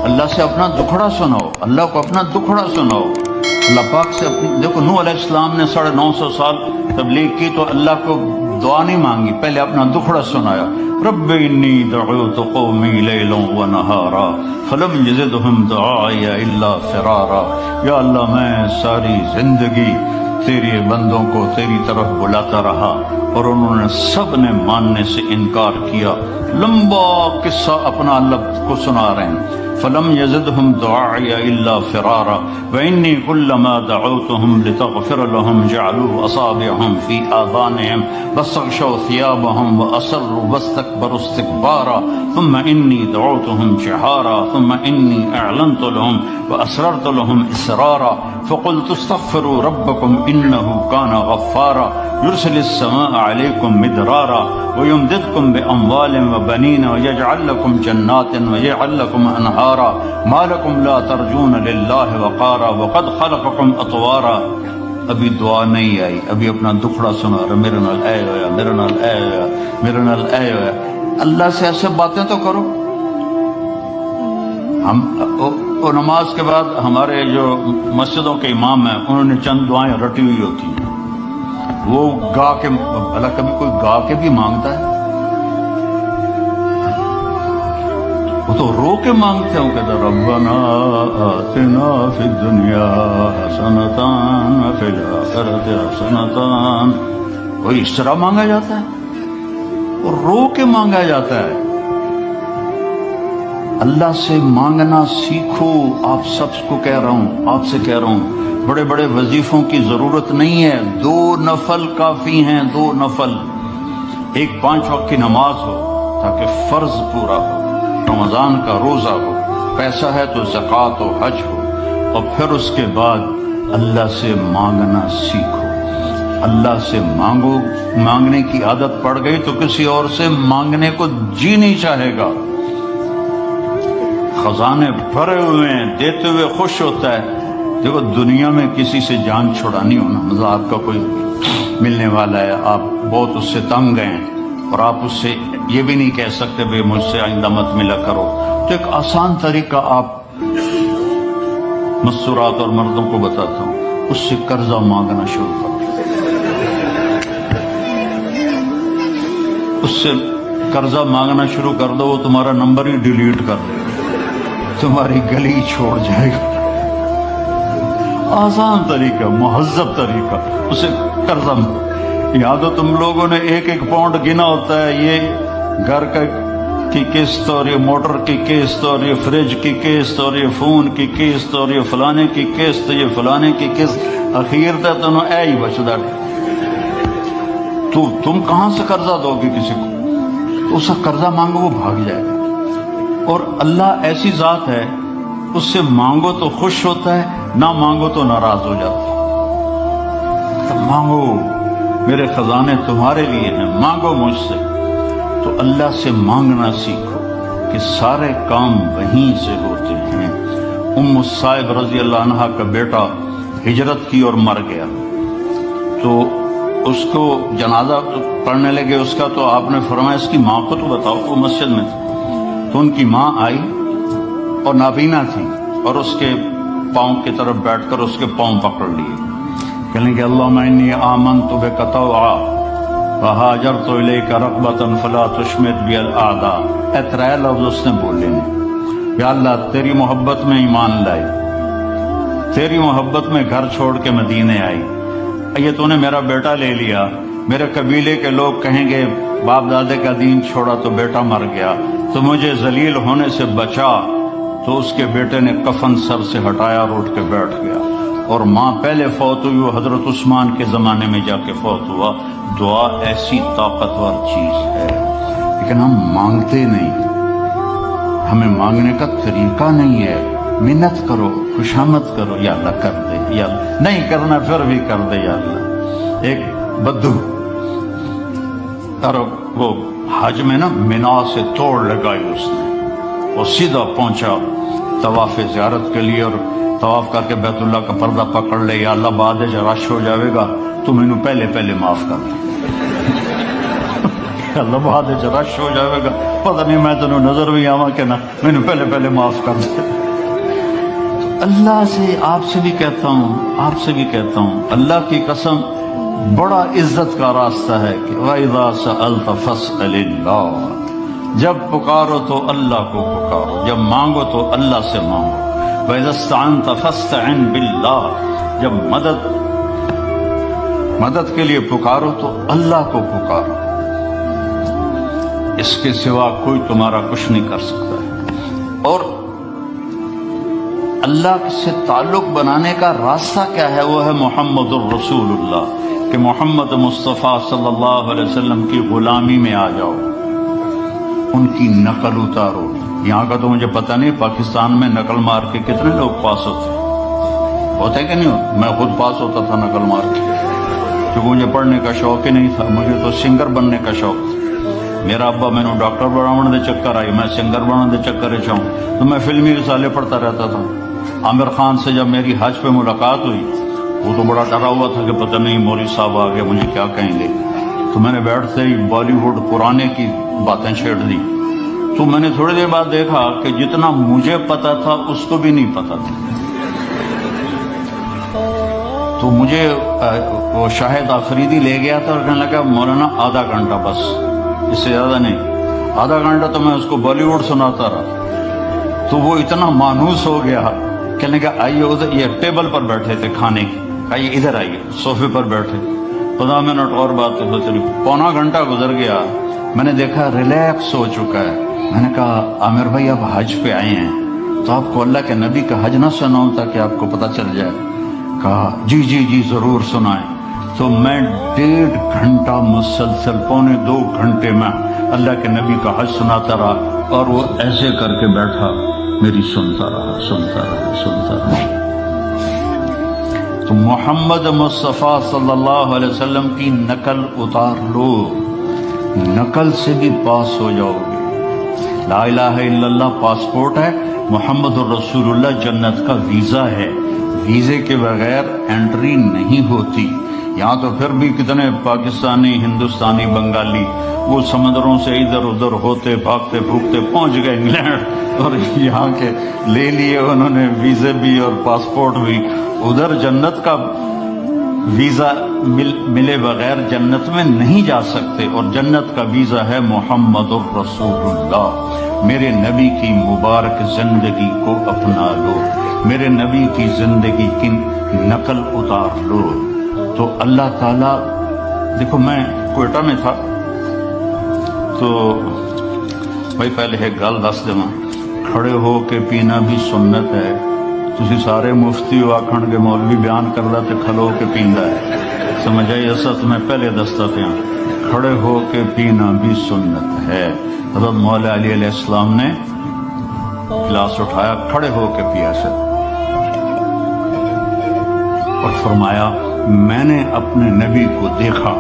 اللہ سے اپنا دکھڑا سناؤ، اللہ کو اپنا دکھڑا سناؤ۔ اللہ پاک سے اپنی، دیکھو نوح علیہ السلام نے 950 سال تبلیغ کی تو اللہ کو دعا نہیں مانگی، پہلے اپنا دکھڑا سنایا۔ رب انی دعوت قومی لیلا ونہارا فلم یزدہم دعائی الا فرارا۔ یا اللہ میں ساری زندگی تیرے بندوں کو تیری طرف بلاتا رہا اور انہوں نے سب نے ماننے سے انکار کیا۔ لمبا قصہ اپنا اللہ کو سنا رہے ہیں۔ فلم یزدہم دعائی الا فرارا وانی کلما دعوتہم لتغفر لہم جعلوا اصابعہم فی آذانہم واستغشوا ثیابہم واسروا واستکبروا استکبارا ثم انی دعوتہم جہارا ثم انی اعلنت لہم واسررت لہم اسرارا فقلت استغفروا ربکم انہ کان غفارا یرسل السماء علیکم مدرارا ویمددکم باموال وبنین ویجعل لکم جنات ویجعل لکم انہارا ما لکم لا ترجون للہ وقارا وقد خلقکم اطوارا۔ ابھی دعا نہیں آئی، ابھی اپنا دکھڑا سنا رہا، میرے نال اے ہویا، میرے نال اے ہویا، میرے نال اے ہویا۔ اللہ سے ایسے باتیں تو کرو۔ ہم نماز کے بعد ہمارے جو مسجدوں کے امام ہیں انہوں نے چند دعائیں رٹی ہوئی ہوتی ہیں، وہ گا کے، بھلا کبھی کوئی گا کے بھی مانگتا ہے؟ وہ تو رو کے مانگتے ہیں، وہ کہتے ہیں ربنا آتنا فی الدنیا حسنۃ وفی الآخرۃ حسنۃ۔ کوئی اس طرح مانگا جاتا ہے، اور رو کے مانگا جاتا ہے۔ اللہ سے مانگنا سیکھو۔ آپ سب کو کہہ رہا ہوں، آپ سے کہہ رہا ہوں، بڑے بڑے وظیفوں کی ضرورت نہیں ہے، 2 نفل کافی ہیں، 2 نفل۔ ایک 5 وقت کی نماز ہو تاکہ فرض پورا ہو، رمضان کا روزہ ہو، پیسہ ہے تو زکوٰۃ و حج ہو، اور پھر اس کے بعد اللہ سے مانگنا سیکھو۔ اللہ سے مانگو، مانگنے کی عادت پڑ گئی تو کسی اور سے مانگنے کو جی نہیں چاہے گا۔ خزانے بھرے ہوئے ہیں، دیتے ہوئے خوش ہوتا ہے۔ دیکھو دنیا میں کسی سے جان چھڑانی ہونا، مطلب آپ کا کوئی ملنے والا ہے، آپ بہت اس سے تنگ ہیں اور آپ اس سے یہ بھی نہیں کہہ سکتے بھئی مجھ سے آئندہ مت ملا کرو، تو ایک آسان طریقہ آپ مستورات اور مردوں کو بتاتا ہوں، اس سے قرضہ مانگنا شروع کرو، اس سے قرضہ مانگنا شروع کر دو، وہ تمہارا نمبر ہی ڈیلیٹ کر دے گا، تمہاری گلی چھوڑ جائے گا۔ آسان طریقہ، مہذب طریقہ، اسے قرضہ۔ یہاں تو تم لوگوں نے 1-1 پاؤنڈ گنا ہوتا ہے، یہ گھر کی قسط اور یہ موٹر کی قسط اور یہ فریج کی قسط اور یہ فون کی قسط اور یہ فلانے کی قسط، یہ فلانے کی قسط، اخیر تک تو اے ہی بچدا۔ تو تم کہاں سے قرضہ دو گے کسی کو؟ اس کا قرضہ مانگو، وہ بھاگ جائے گا۔ اور اللہ ایسی ذات ہے، اس سے مانگو تو خوش ہوتا ہے، نہ مانگو تو ناراض ہو جاتا ہے۔ تو مانگو، میرے خزانے تمہارے لیے ہیں، مانگو مجھ سے۔ تو اللہ سے مانگنا سیکھو کہ سارے کام وہیں سے ہوتے ہیں۔ ام الصائب رضی اللہ عنہا کا بیٹا ہجرت کی اور مر گیا، تو اس کو جنازہ پڑھنے لگے اس کا، تو آپ نے فرمایا اس کی ماں کو تو بتاؤ، وہ مسجد میں تھی۔ تو ان کی ماں آئی اور نابینا تھی، اور اس کے پاؤں کی طرف بیٹھ کر اس کے پاؤں پکڑ لیے، کہنے کہ اللہم انی آمنت بک طوعا وہاجرت الیک رغبۃ فلا تشمت بی الاعداء۔ اے 3 لفظ اس نے بولے نہیں، یا اللہ تیری محبت میں ایمان لائی، تیری محبت میں گھر چھوڑ کے مدینے آئی، یہ تو نے میرا بیٹا لے لیا، میرے قبیلے کے لوگ کہیں گے باپ دادے کا دین چھوڑا تو بیٹا مر گیا، تو مجھے ذلیل ہونے سے بچا۔ تو اس کے بیٹے نے کفن سر سے ہٹایا اور اٹھ کے بیٹھ گیا، اور ماں پہلے فوت ہوئی، وہ حضرت عثمان کے زمانے میں جا کے فوت ہوا۔ دعا ایسی طاقتور چیز ہے، لیکن ہم مانگتے نہیں، ہمیں مانگنے کا طریقہ نہیں ہے۔ منت کرو، خوشامد کرو، یا اللہ کر دے، یا اللہ نہیں کرنا پھر بھی کر دے، یا اللہ۔ ایک بدو اور وہ حج میں نا منا سے توڑ لگائی اس نے، وہ سیدھا پہنچا طواف زیارت کے لیے، اور طواف کر کے بیت اللہ کا پردہ پکڑ لے، یا اللہ بعد رش ہو جاوے گا تو مینو پہلے معاف کر دے، اللہ بعد رش ہو جاوے گا پتہ نہیں میں تینوں نظر بھی آواں کہ نہ، مینوں پہلے پہلے معاف کر دے۔ اللہ سے آپ سے بھی کہتا ہوں اللہ کی قسم بڑا عزت کا راستہ ہے کہ وَإِذَا سَأَلْتَ فَاسْأَلِ اللَّهَ، جب پکارو تو اللہ کو پکارو، جب مانگو تو اللہ سے مانگو۔ وَإِذَا اسْتَعَنْتَ فَاسْتَعِنْ بِاللَّهِ، جب مدد کے لیے پکارو تو اللہ کو پکارو، اس کے سوا کوئی تمہارا کچھ نہیں کر سکتا ہے۔ اور اللہ سے تعلق بنانے کا راستہ کیا ہے؟ وہ ہے محمد الرسول اللہ، کہ محمد مصطفیٰ صلی اللہ علیہ وسلم کی غلامی میں آ جاؤ، ان کی نقل اتارو۔ یہاں کا تو مجھے پتہ نہیں پاکستان میں نقل مار کے کتنے لوگ پاس ہوتے کہ نہیں ہوتے؟ میں خود پاس ہوتا تھا نقل مار کے، کیونکہ مجھے پڑھنے کا شوق ہی نہیں تھا، مجھے تو سنگر بننے کا شوق تھا۔ میرا ابا میں نے ڈاکٹر بناون دے چکر آئی، میں سنگر بناون دے چکر چاہوں تو میں فلمی رسالے پڑھتا رہتا تھا۔ عامر خان سے جب میری حج پہ ملاقات ہوئی، وہ تو بڑا ڈرا ہوا تھا کہ پتہ نہیں مولوی صاحب آگے مجھے کیا کہیں گے، تو میں نے بیٹھتے ہی بالی ووڈ پرانے کی باتیں چھیڑ دی۔ تو میں نے تھوڑی دیر بعد دیکھا کہ جتنا مجھے پتا تھا اس کو بھی نہیں پتا تھا۔ تو مجھے وہ شاہد آفریدی لے گیا تھا اور کہنے لگا مولانا آدھا گھنٹہ بس، اس سے زیادہ نہیں۔ آدھا گھنٹہ تو میں اس کو بالی ووڈ سناتا رہا، تو وہ اتنا مانوس ہو گیا، کہنے لگا آئیے ادھر، یہ ٹیبل پر بیٹھے تھے کھانے کی، آئیے ادھر آئیے، صوفے پر بیٹھے۔ 15 منٹ اور بات تو چلی، پونا گھنٹہ گزر گیا، میں نے دیکھا ریلیکس ہو چکا ہے۔ میں نے کہا عامر بھائی آپ حج پہ آئے ہیں تو آپ کو اللہ کے نبی کا حج نہ سناؤں تاکہ آپ کو پتہ چل جائے؟ کہا جی ضرور سنائیں۔ تو میں 1.5 گھنٹہ مسلسل، 1.25 گھنٹے میں اللہ کے نبی کا حج سناتا رہا، اور وہ ایسے کر کے بیٹھا، میری سنتا رہا۔ تو محمد مصطفیٰ صلی اللہ علیہ وسلم کی نقل اتار لو، نقل سے بھی پاس ہو جاؤ گے۔ لا الہ الا اللہ پاسپورٹ ہے، محمد الرسول اللہ جنت کا ویزا ہے، ویزے کے بغیر انٹری نہیں ہوتی۔ یہاں تو پھر بھی کتنے پاکستانی، ہندوستانی، بنگالی وہ سمندروں سے ادھر ادھر ہوتے بھاگتے پھوکتے پہنچ گئے انگلینڈ، اور یہاں کے لے لیے انہوں نے ویزے بھی اور پاسپورٹ بھی۔ ادھر جنت کا ویزا ملے بغیر جنت میں نہیں جا سکتے، اور جنت کا ویزا ہے محمد الرسول اللہ۔ میرے نبی کی مبارک زندگی کو اپنا لو، میرے نبی کی زندگی کی نقل اتار لو، تو اللہ تعالیٰ۔ دیکھو میں کوئٹہ میں تھا، تو بھائی پہلے ایک گل دس دوں، کھڑے ہو کے پینا بھی سنت ہے۔ تسی سارے مفتی ہو آکھن کے مولوی بیان کردا تے کھلو کے پیندا ہے، سمجھ آئی؟ ایسا تو میں پہلے دستا پیا، کھڑے ہو کے پینا بھی سنت ہے۔ حضرت مولا علی علیہ السلام نے گلاس اٹھایا، کھڑے ہو کے پیا سے، اور فرمایا میں نے اپنے نبی کو دیکھا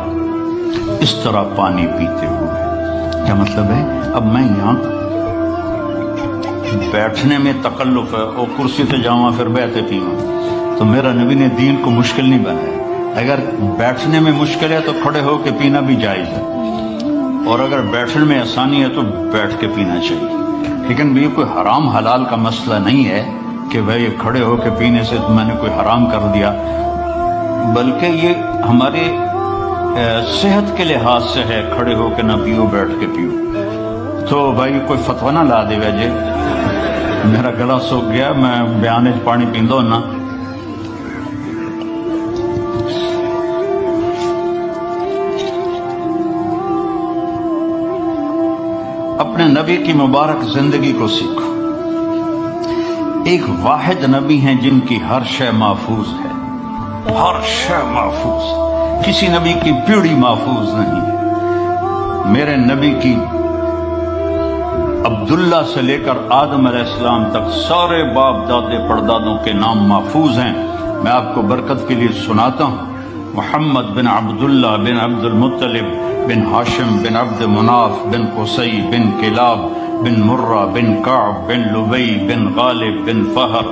اس طرح پانی پیتے ہوئے۔ کیا مطلب ہے؟ اب میں یہاں بیٹھنے میں تکلف ہے، اور کرسی سے جاؤں پھر بیٹھے پیوں، تو میرا نبی نے دین کو مشکل نہیں بنایا۔ اگر بیٹھنے میں مشکل ہے تو کھڑے ہو کے پینا بھی جائز ہے، اور اگر بیٹھنے میں آسانی ہے تو بیٹھ کے پینا چاہیے۔ لیکن یہ کوئی حرام حلال کا مسئلہ نہیں ہے کہ بھائی کھڑے ہو کے پینے سے میں نے کوئی حرام کر دیا، بلکہ یہ ہمارے صحت کے لحاظ سے ہے، کھڑے ہو کے نہ پیو، بیٹھ کے پیو۔ تو بھائی کوئی فتویٰ نہ لا دے وجہ، میرا گلا سوکھ گیا، میں بیان پانی پیندا ہونا۔ اپنے نبی کی مبارک زندگی کو سیکھو۔ ایک واحد نبی ہیں جن کی ہر شے محفوظ ہے، ہر شے محفوظ، کسی نبی کی پیڑھی محفوظ نہیں۔ میرے نبی کی عبداللہ سے لے کر آدم علیہ السلام تک سارے باپ دادے پردادوں کے نام محفوظ ہیں۔ میں آپ کو برکت کے لیے سناتا ہوں۔ محمد بن عبداللہ بن عبد المطلب بن ہاشم بن عبد مناف بن قصی بن کلاب بن مرہ بن کعب بن لبی بن غالب بن فہر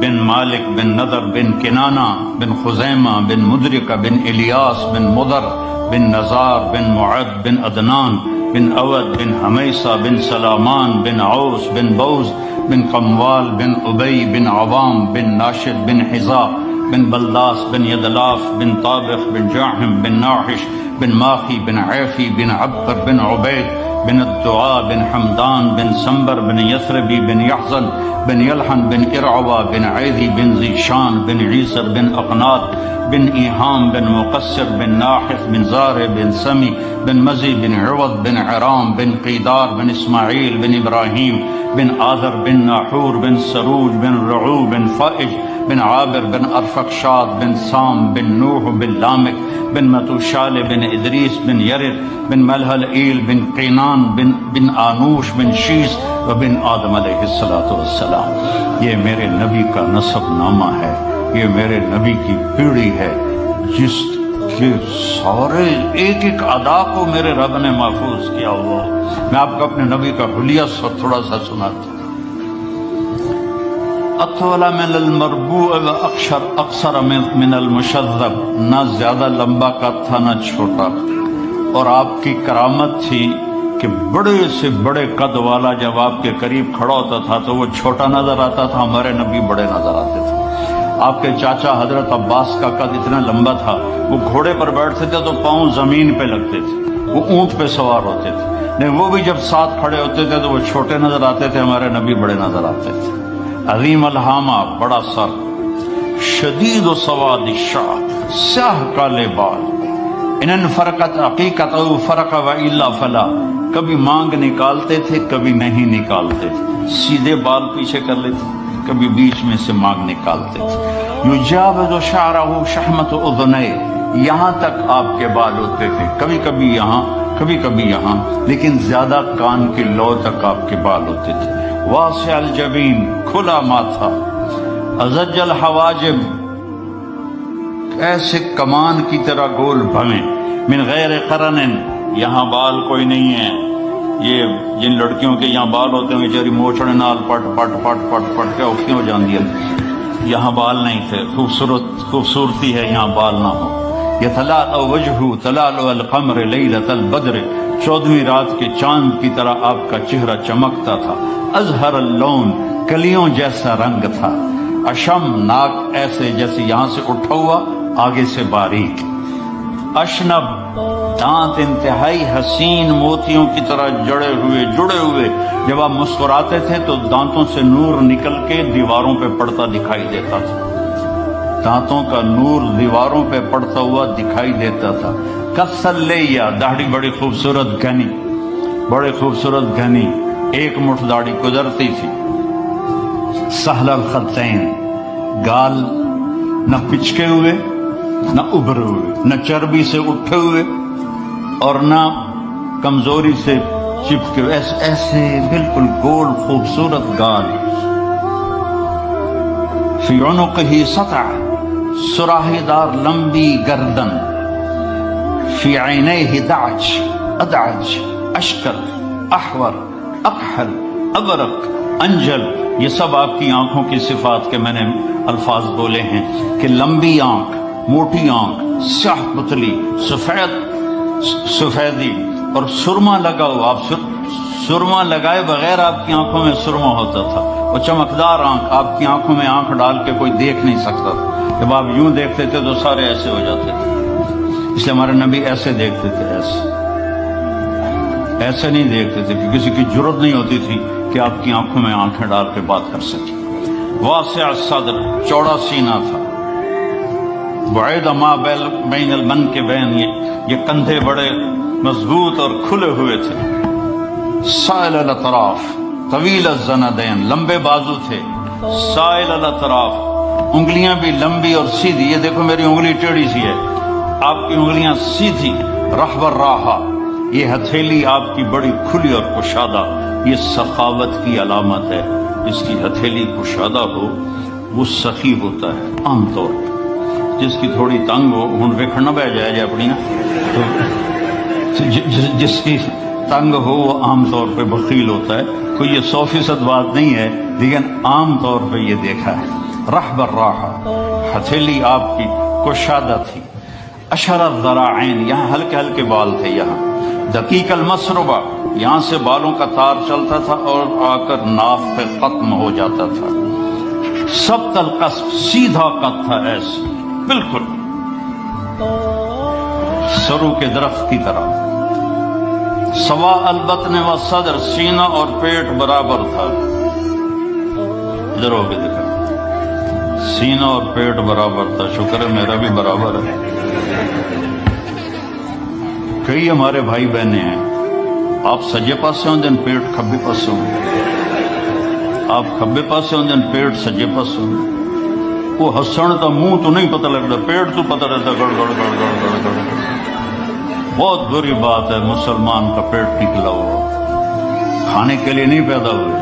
بن مالک بن نضر بن کنانہ بن خزیمہ بن مدرکہ بن الیاس بن مدر بن نزار بن معد بن عدنان بن اود بن حمیصہ بن سلامان بن عوس بن بوز بن قموال بن ابی بن عوام بن ناشد بن حذاء بن بلداس بن یدلاف بن طابخ بن جاحم بن ناحش بن ماخی بن عیفی بن عبقر بن عبید بن الدعاء بن حمدان بن سنبر بن یثربی بن یحزن بن یلحن بن ارعوا بن عیدی بن ذیشان بن عیسر بن اقناط بن ایحام بن مقصر بن ناحث بن زارع بن سمی بن مزی بن عوض بن عرام بن قیدار بن اسماعیل بن ابراہیم بن آذر بن ناحور بن سروج بن رعو بن فائج بن عابر بن ارفقشاد بن سام بن نوح بن لامک بن متوشال بن ادریس بن یرد بن ملحلئیل بن قینان بن آنوش بن شیس و بن آدم علیہ السلام۔ یہ میرے نبی کا نسب نامہ ہے، یہ میرے نبی کی پیڑھی ہے، جس کے سارے ایک ایک ادا کو میرے رب نے محفوظ کیا ہوا۔ میں آپ کو اپنے نبی کا حلیہ تھوڑا سا سناتا ہوں۔ اطول من المربوع و اقصر من المشذب، نہ زیادہ لمبا قد تھا نہ چھوٹا، اور آپ کی کرامت تھی کہ بڑے سے بڑے قد والا جب آپ کے قریب کھڑا ہوتا تھا تو وہ چھوٹا نظر آتا تھا، ہمارے نبی بڑے نظر آتے تھے۔ آپ کے چاچا حضرت عباس کا قد اتنا لمبا تھا، وہ گھوڑے پر بیٹھتے تھے تو پاؤں زمین پہ لگتے تھے، وہ اونٹ پہ سوار ہوتے تھے، لیکن وہ بھی جب ساتھ کھڑے ہوتے تھے تو وہ چھوٹے نظر آتے تھے، ہمارے نبی بڑے نظر آتے تھے۔ عظیم الہامہ، بڑا سر، شدید و سواد الشعر، سیاہ کالے بال، ان فرقت عقیقت او فرق و الا فلا، کبھی مانگ نکالتے تھے کبھی نہیں نکالتے تھے، سیدھے بال پیچھے کر لیتے، کبھی بیچ میں سے مانگ نکالتے تھے۔ یجاوز شعرہ شحمت اذنیہ، یہاں تک آپ کے بال ہوتے تھے، کبھی کبھی یہاں کبھی کبھی یہاں، لیکن زیادہ کان کی لو تک آپ کے بال ہوتے تھے۔ واسع الجبین، کھلا ماتھا، ازج الحواجب، ایسے کمان کی طرح گول بھویں، من غیر قرن، یہاں بال کوئی نہیں ہے۔ یہ جن لڑکیوں کے یہاں بال ہوتے ہیں بیچاری موچڑے نال پٹ پٹ پٹ پٹ پٹ کے اٹھتی ہو جاندی ہے، یہاں بال نہیں تھے۔ خوبصورتی ہے یہاں بال نہ ہو۔ یتلألأ وجہہ تلألؤ القمر لیلۃ البدر، 14ویں رات کے چاند کی طرح آپ کا چہرہ چمکتا تھا۔ ازہر اللون، کلیوں جیسا رنگ تھا۔ اشم، ناک ایسے جیسے یہاں سے اٹھا ہوا آگے سے باریک۔ اشنب، دانت انتہائی حسین موتیوں کی طرح جڑے ہوئے، جب آپ مسکراتے تھے تو دانتوں سے نور نکل کے دیواروں پہ پڑتا دکھائی دیتا تھا، دانتوں کا نور دیواروں پہ پڑتا ہوا دکھائی دیتا تھا۔ کسلیہ، داڑھی بڑی خوبصورت گھنی، بڑے خوبصورت گھنی، ایک مٹھ داڑھی گزرتی تھی۔ سہل الخطین، گال نہ پچکے ہوئے نہ ابھرے ہوئے، نہ چربی سے اٹھے ہوئے اور نہ کمزوری سے چپکے ہوئے، ایسے بالکل گول خوبصورت گال۔ فی عنقہ سطع، سراہی دار لمبی گردن۔ فی عینیہ دعج، ادعج، اشکل، احور، اکحل، ابرق، انجل، یہ سب آپ کی آنکھوں کی صفات کے میں نے الفاظ بولے ہیں کہ لمبی آنکھ، موٹی آنکھ، سیاہ پتلی، سفیدی اور سرما لگا ہوا، آپ سرما لگائے بغیر آپ کی آنکھوں میں سرما ہوتا تھا، وہ چمکدار آنکھ، آپ کی آنکھوں میں آنکھ ڈال کے کوئی دیکھ نہیں سکتا تھا، جب آپ یوں دیکھتے تھے تو سارے ایسے ہو جاتے تھے، اس لیے ہمارے نبی ایسے دیکھتے تھے، ایسے نہیں دیکھتے تھے کہ کسی کی جرت نہیں ہوتی تھی کہ آپ کی آنکھوں میں آنکھیں ڈال کے بات کر سکے۔ واسع الصدر، چوڑا سینہ تھا۔ بعید ما بین المنکبین، یہ کندھے بڑے مضبوط اور کھلے ہوئے تھے۔ سائل الاطراف، طویل الزندین، لمبے بازو تھے۔ سائل الاطراف، انگلیاں بھی لمبی اور سیدھی، یہ دیکھو میری انگلی ٹیڑھی سی ہے، آپ کی انگلیاں سیدھی۔ رحب الراحہ، یہ ہتھیلی آپ کی بڑی کھلی اور کشادہ، یہ سخاوت کی علامت ہے، جس کی ہتھیلی کشادہ ہو وہ سخی ہوتا ہے عام طور پر، جس کی تھوڑی تنگ ہو، ہن ویکھن نہ بہ جائے اپنی نا، تو جس کی تنگ ہو وہ عام طور پہ بخیل ہوتا ہے، کوئی یہ 100% بات نہیں ہے لیکن عام طور پہ یہ دیکھا ہے۔ رحب الراحہ، ہتھیلی آپ کی کشادہ تھی۔ اشر الذراعین، یہاں ہلکے ہلکے بال تھے یہاں۔ دقیق المسربہ، یہاں سے بالوں کا تار چلتا تھا اور آ کر ناف پہ ختم ہو جاتا تھا. سبط القصف، سیدھا قد تھا ایسے بالکل سرو کے درخت کی طرح. سوا البطن و صدر، سینہ اور پیٹ برابر تھا. ادھر ہو کے دیکھا، سینہ اور پیٹ برابر تھا. شکر ہے میرا بھی برابر ہے. کئی ہمارے بھائی بہنیں ہیں، آپ سجے پاسے ہوں دن پیٹ کھبے پاسے ہوں، آپ کھبے پاسے ہوں دن پیٹ سجے پاسے ہوں. وہ ہسن تو منہ تو نہیں پتہ لگتا، پیٹ تو پتہ رہتا گڑ گڑ گڑ گڑ گڑ گڑ. بہت بری بات ہے مسلمان کا پیٹ نکلا ہوا. کھانے کے لیے نہیں پیدا ہوئے،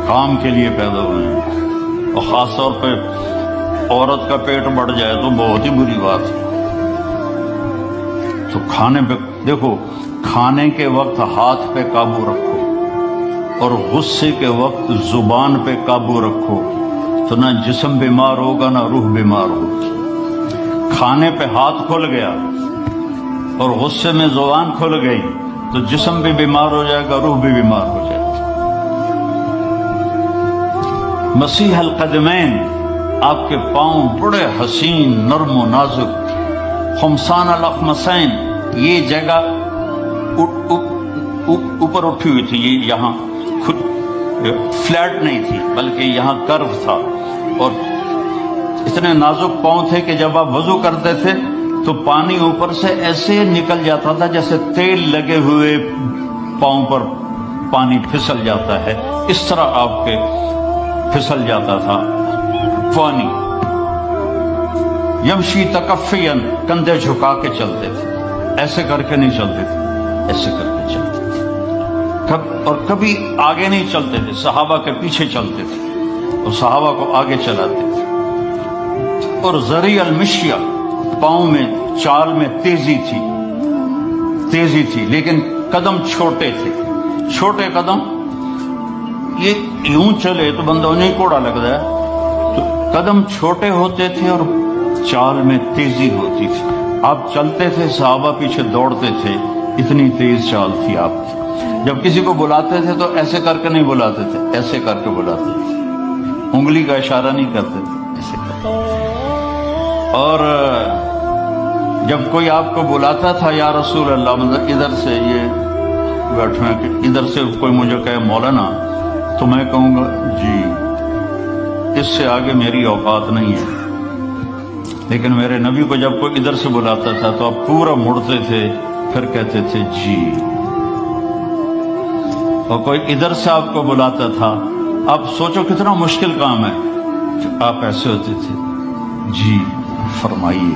کام کے لیے پیدا ہوئے ہیں. اور خاص طور پہ عورت کا پیٹ بڑھ جائے تو بہت ہی بری بات ہے. تو کھانے پہ دیکھو، کھانے کے وقت ہاتھ پہ قابو رکھو اور غصے کے وقت زبان پہ قابو رکھو تو نہ جسم بیمار ہوگا نہ روح بیمار ہوگی. کھانے پہ ہاتھ کھل گیا اور غصے میں زبان کھل گئی تو جسم بھی بیمار ہو جائے گا، روح بھی بیمار ہو جائے گا. مسیح القدمین، آپ کے پاؤں بڑے حسین نرم و نازک. خمسان الاخمسین، یہ جگہ اوپر اٹھی ہوئی تھی، یہ یہاں فلیٹ نہیں تھی بلکہ یہاں کرو تھا. اور اتنے نازک پاؤں تھے کہ جب آپ وضو کرتے تھے تو پانی اوپر سے ایسے نکل جاتا تھا جیسے تیل لگے ہوئے پاؤں پر پانی پھسل جاتا ہے، اس طرح آپ کے پھسل جاتا تھا پانی. یمشی تکفین، کندھے جھکا کے چلتے تھے، ایسے کر کے نہیں چلتے تھے، ایسے کر کے چلتے تھے. اور کبھی آگے نہیں چلتے تھے، صحابہ کے پیچھے چلتے تھے اور صحابہ کو آگے چلاتے تھے. اور ذریع المشیہ، پاؤں میں چال میں تیزی تھی لیکن قدم چھوٹے تھے. چھوٹے قدم، یہ یوں چلے تو بندہ انہیں کوڑا لگتا ہے. تو قدم چھوٹے ہوتے تھے اور چال میں تیزی ہوتی تھی. آپ چلتے تھے، صحابہ پیچھے دوڑتے تھے، اتنی تیز چال تھی آپ کی. جب کسی کو بلاتے تھے تو ایسے کر کے نہیں بلاتے تھے، ایسے کر کے بلاتے تھے، انگلی کا اشارہ نہیں کرتے تھے، ایسے کرتے. اور جب کوئی آپ کو بلاتا تھا یا رسول اللہ، مطلب ادھر سے یہ بیٹھے ہیں کہ ادھر سے کوئی مجھے کہے مولانا، تو میں کہوں گا جی، اس سے آگے میری اوقات نہیں ہے. لیکن میرے نبی کو جب کوئی ادھر سے بلاتا تھا تو آپ پورا مڑتے تھے، پھر کہتے تھے جی. اور کوئی ادھر سے آپ کو بلاتا تھا، آپ سوچو کتنا مشکل کام ہے، آپ ایسے ہوتے تھے جی فرمائیے.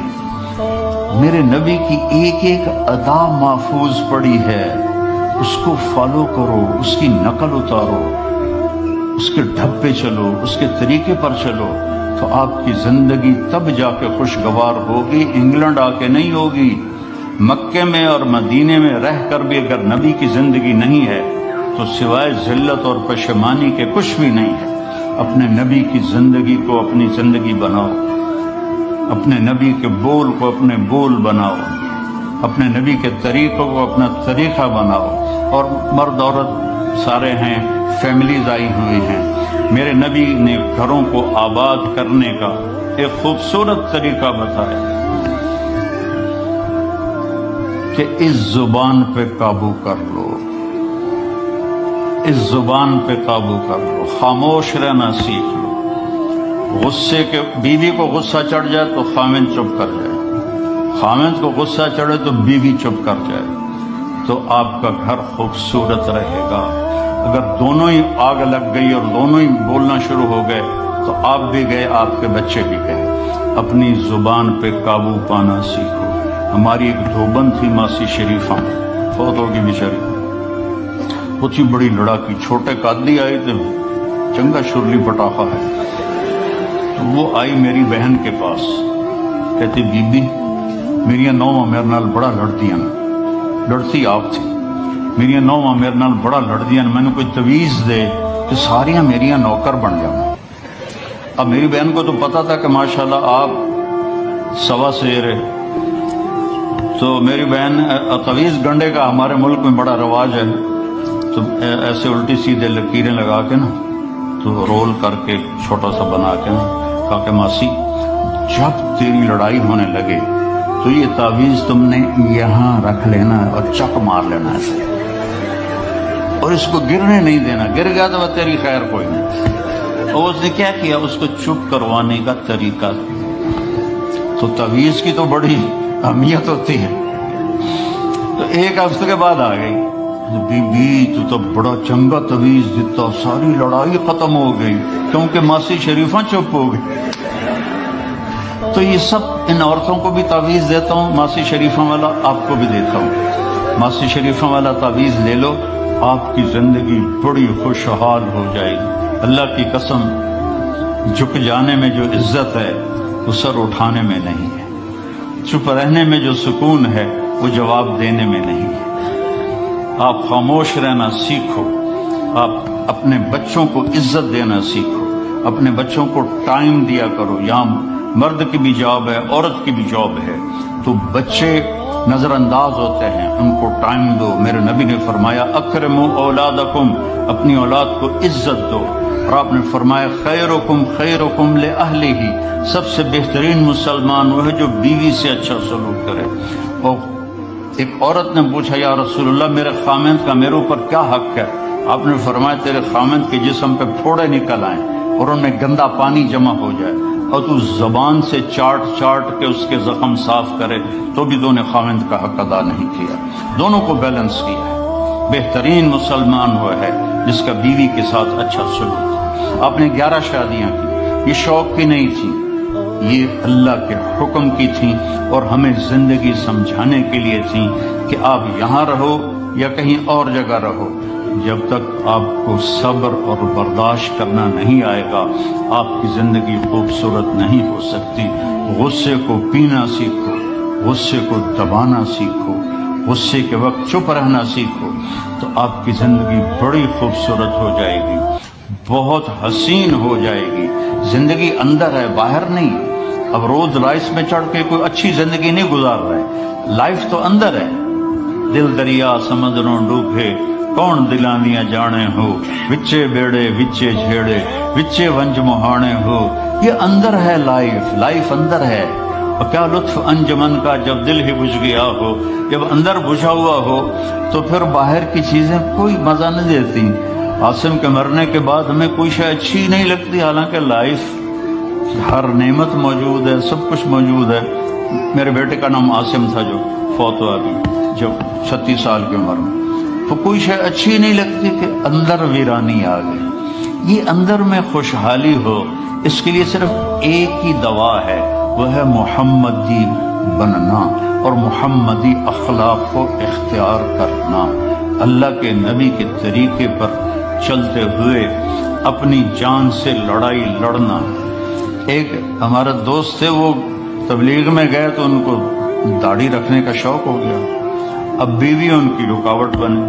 میرے نبی کی ایک ایک ادا محفوظ پڑی ہے، اس کو فالو کرو، اس کی نقل اتارو، اس کے ڈھب پہ چلو، اس کے طریقے پر چلو، تو آپ کی زندگی تب جا کے خوشگوار ہوگی، انگلینڈ آ کے نہیں ہوگی. مکے میں اور مدینے میں رہ کر بھی اگر نبی کی زندگی نہیں ہے تو سوائے ذلت اور پشیمانی کے کچھ بھی نہیں ہے. اپنے نبی کی زندگی کو اپنی زندگی بناؤ، اپنے نبی کے بول کو اپنے بول بناؤ، اپنے نبی کے طریقوں کو اپنا طریقہ بناؤ. اور مرد عورت سارے ہیں، فیملیز آئی ہوئی ہیں. میرے نبی نے گھروں کو آباد کرنے کا ایک خوبصورت طریقہ بتایا کہ اس زبان پہ قابو کر لو، اس زبان پہ قابو کر لو، خاموش رہنا سیکھ لو. غصے کے، بیوی کو غصہ چڑھ جائے تو خامند چپ کر جائے، خامند کو غصہ چڑھے تو بیوی چپ کر جائے، تو آپ کا گھر خوبصورت رہے گا. اگر دونوں ہی آگ لگ گئی اور دونوں ہی بولنا شروع ہو گئے تو آپ بھی گئے، آپ کے بچے بھی گئے. اپنی زبان پہ قابو پانا سیکھو. ہماری ایک دھوبن تھی ماسی شریفہ، فوت ہوگی بیچاری، بہت ہی بڑی لڑاکی، چھوٹے قادی آئے تھے، چنگا شرلی پٹاخا ہے. تو وہ آئی میری بہن کے پاس، کہتی بی بی میری نوواں میرے نال بڑا لڑدیاں، لڑتی آپ تھی، میری نوواں میرے نال بڑا لڑدیاں، میں نے کوئی تویز دے کہ ساریاں میریاں نوکر بن جاؤں. اب میری بہن کو تو پتا تھا کہ ماشاءاللہ آپ سوا سیر ہے، تو میری بہن تویز گنڈے کا ہمارے ملک میں بڑا رواج ہے، تو ایسے الٹی سیدھے لکیریں لگا کے نا تو رول کر کے چھوٹا سا بنا کے نا کہا کہ ماسی جب تیری لڑائی ہونے لگے تو یہ تعویذ تم نے یہاں رکھ لینا اور چک مار لینا ہے اور اس کو گرنے نہیں دینا، گر گیا تو وہ تیری خیر کوئی نہیں۔ اور اس نے کیا کیا، اس کو چپ کروانے کا طریقہ، تو تعویذ کی تو بڑی اہمیت ہوتی ہے۔ تو ایک ہفتے کے بعد آ گئی، بی بی تو بڑا چنگا تعویذ دیتا، ساری لڑائی ختم ہو گئی کیونکہ ماسی شریفہ چپ ہو گئی۔ تو یہ سب ان عورتوں کو بھی تعویذ دیتا ہوں، ماسی شریفہ والا آپ کو بھی دیتا ہوں۔ ماسی شریفہ والا تعویذ لے لو، آپ کی زندگی بڑی خوشحال ہو جائے گی۔ اللہ کی قسم، جھک جانے میں جو عزت ہے وہ سر اٹھانے میں نہیں ہے، چپ رہنے میں جو سکون ہے وہ جواب دینے میں نہیں ہے۔ آپ خاموش رہنا سیکھو، آپ اپنے بچوں کو عزت دینا سیکھو، اپنے بچوں کو ٹائم دیا کرو۔ یہاں مرد کی بھی جاب ہے، عورت کی بھی جاب ہے، تو بچے نظر انداز ہوتے ہیں، ان کو ٹائم دو۔ میرے نبی نے فرمایا اکرموا اولادکم، اپنی اولاد کو عزت دو، اور آپ نے فرمایا خیرکم خیرکم لأہلہ، سب سے بہترین مسلمان وہ ہے جو بیوی سے اچھا سلوک کرے۔ اور ایک عورت نے پوچھا یا رسول اللہ میرے خامند کا میرے اوپر کیا حق ہے؟ آپ نے فرمایا تیرے خامند کے جسم پہ پھوڑے نکل آئیں اور ان میں گندا پانی جمع ہو جائے اور تو زبان سے چاٹ چاٹ کے اس کے زخم صاف کرے تو بھی تو نے خامند کا حق ادا نہیں کیا۔ دونوں کو بیلنس کیا ہے۔ بہترین مسلمان وہ ہے جس کا بیوی کے ساتھ اچھا سلوک۔ آپ نے 11 شادیاں کی، یہ شوق کی نہیں تھی، یہ اللہ کے حکم کی تھیں اور ہمیں زندگی سمجھانے کے لیے تھیں کہ آپ یہاں رہو یا کہیں اور جگہ رہو، جب تک آپ کو صبر اور برداشت کرنا نہیں آئے گا آپ کی زندگی خوبصورت نہیں ہو سکتی۔ غصے کو پینا سیکھو، غصے کو دبانا سیکھو، غصے کے وقت چپ رہنا سیکھو، تو آپ کی زندگی بڑی خوبصورت ہو جائے گی، بہت حسین ہو جائے گی۔ زندگی اندر ہے، باہر نہیں۔ اب روز رائس میں چڑھ کے کوئی اچھی زندگی نہیں گزار رہے، لائف تو اندر ہے۔ دل دریا سمندروں ڈوبے کون دلاندیاں جانے ہو، وچے بیڑے وچے جھیڑے وچے ونج مہانے ہو، یہ اندر ہے لائف اندر ہے۔ اور کیا لطف انجمن کا جب دل ہی بجھ گیا ہو، جب اندر بجھا ہوا ہو تو پھر باہر کی چیزیں کوئی مزہ نہیں دیتی۔ عاصم کے مرنے کے بعد ہمیں کوئی شے اچھی نہیں لگتی، حالانکہ لائف ہر نعمت موجود ہے، سب کچھ موجود ہے۔ میرے بیٹے کا نام عاصم تھا جو فوت ہوا ابھی جب 36 سال کی عمر میں، تو کوئی شے اچھی نہیں لگتی کہ اندر ویرانی آ گئی۔ یہ اندر میں خوشحالی ہو، اس کے لیے صرف ایک ہی دوا ہے، وہ ہے محمدی بننا اور محمدی اخلاق کو اختیار کرنا، اللہ کے نبی کے طریقے پر چلتے ہوئے اپنی جان سے لڑائی لڑنا۔ ایک ہمارا دوست تھے، وہ تبلیغ میں گئے تو ان کو داڑھی رکھنے کا شوق ہو گیا، اب بیوی ان کی رکاوٹ بنے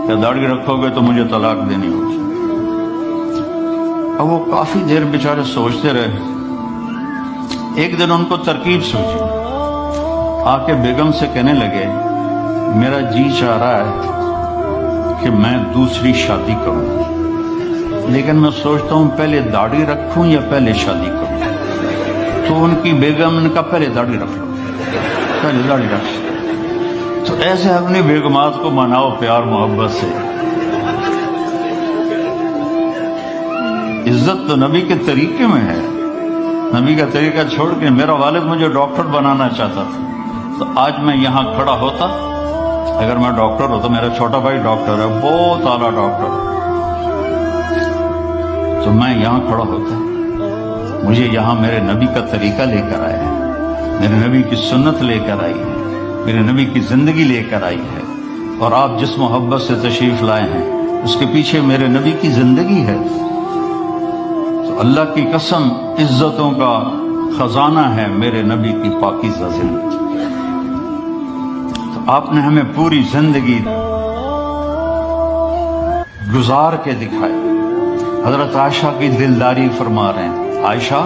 کہ داڑھی رکھو گے تو مجھے طلاق دینی ہوگی۔ اب وہ کافی دیر بیچارے سوچتے رہے، ایک دن ان کو ترکیب سوچی، آ کے بیگم سے کہنے لگے میرا جی چاہ رہا ہے کہ میں دوسری شادی کروں، لیکن میں سوچتا ہوں پہلے داڑھی رکھوں یا پہلے شادی کروں۔ تو ان کی بیگم نے کہا پہلے داڑھی رکھ لو، پہلے داڑھی رکھ لو۔ تو ایسے اپنی بیگمات کو مناؤ پیار محبت سے۔ عزت تو نبی کے طریقے میں ہے، نبی کا طریقہ چھوڑ کے میرا والد مجھے ڈاکٹر بنانا چاہتا تھا، تو آج میں یہاں کھڑا ہوتا، اگر میں ڈاکٹر ہوتا، میرا چھوٹا بھائی ڈاکٹر ہے، بہت اعلیٰ ڈاکٹر، تو میں یہاں کھڑا ہوتا۔ مجھے یہاں میرے نبی کا طریقہ لے کر آیا ہے، میرے نبی کی سنت لے کر آئی ہے، میرے نبی کی زندگی لے کر آئی ہے، اور آپ جس محبت سے تشریف لائے ہیں اس کے پیچھے میرے نبی کی زندگی ہے۔ تو اللہ کی قسم عزتوں کا خزانہ ہے میرے نبی کی پاکیزہ زندگی۔ تو آپ نے ہمیں پوری زندگی گزار کے دکھائی۔ حضرت عائشہ کی دلداری فرما رہے ہیں، عائشہ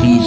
30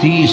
30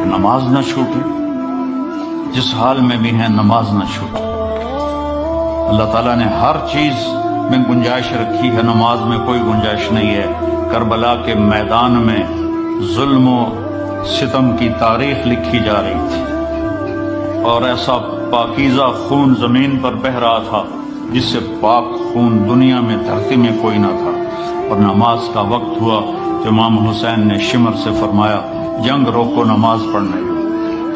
ایک نماز نہ چھوٹے، جس حال میں بھی ہیں نماز نہ چھوٹے۔ اللہ تعالیٰ نے ہر چیز میں گنجائش رکھی ہے، نماز میں کوئی گنجائش نہیں ہے۔ کربلا کے میدان میں ظلم و ستم کی تاریخ لکھی جا رہی تھی، اور ایسا پاکیزہ خون زمین پر بہہ رہا تھا جس سے پاک خون دنیا میں دھرتی میں کوئی نہ تھا۔ اور نماز کا وقت ہوا تو امام حسین نے شمر سے فرمایا جنگ روکو، نماز پڑھنے دو۔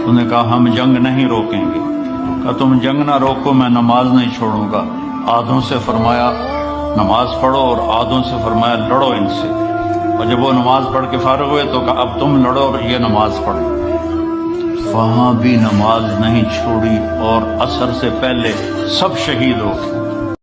انہوں نے کہا ہم جنگ نہیں روکیں گے۔ کہا تم جنگ نہ روکو، میں نماز نہیں چھوڑوں گا۔ آدھوں سے فرمایا نماز پڑھو، اور آدھوں سے فرمایا لڑو ان سے۔ اور جب وہ نماز پڑھ کے فارغ ہوئے تو کہا اب تم لڑو اور یہ نماز پڑھو۔ وہاں بھی نماز نہیں چھوڑی، اور عصر سے پہلے سب شہید ہو گئے۔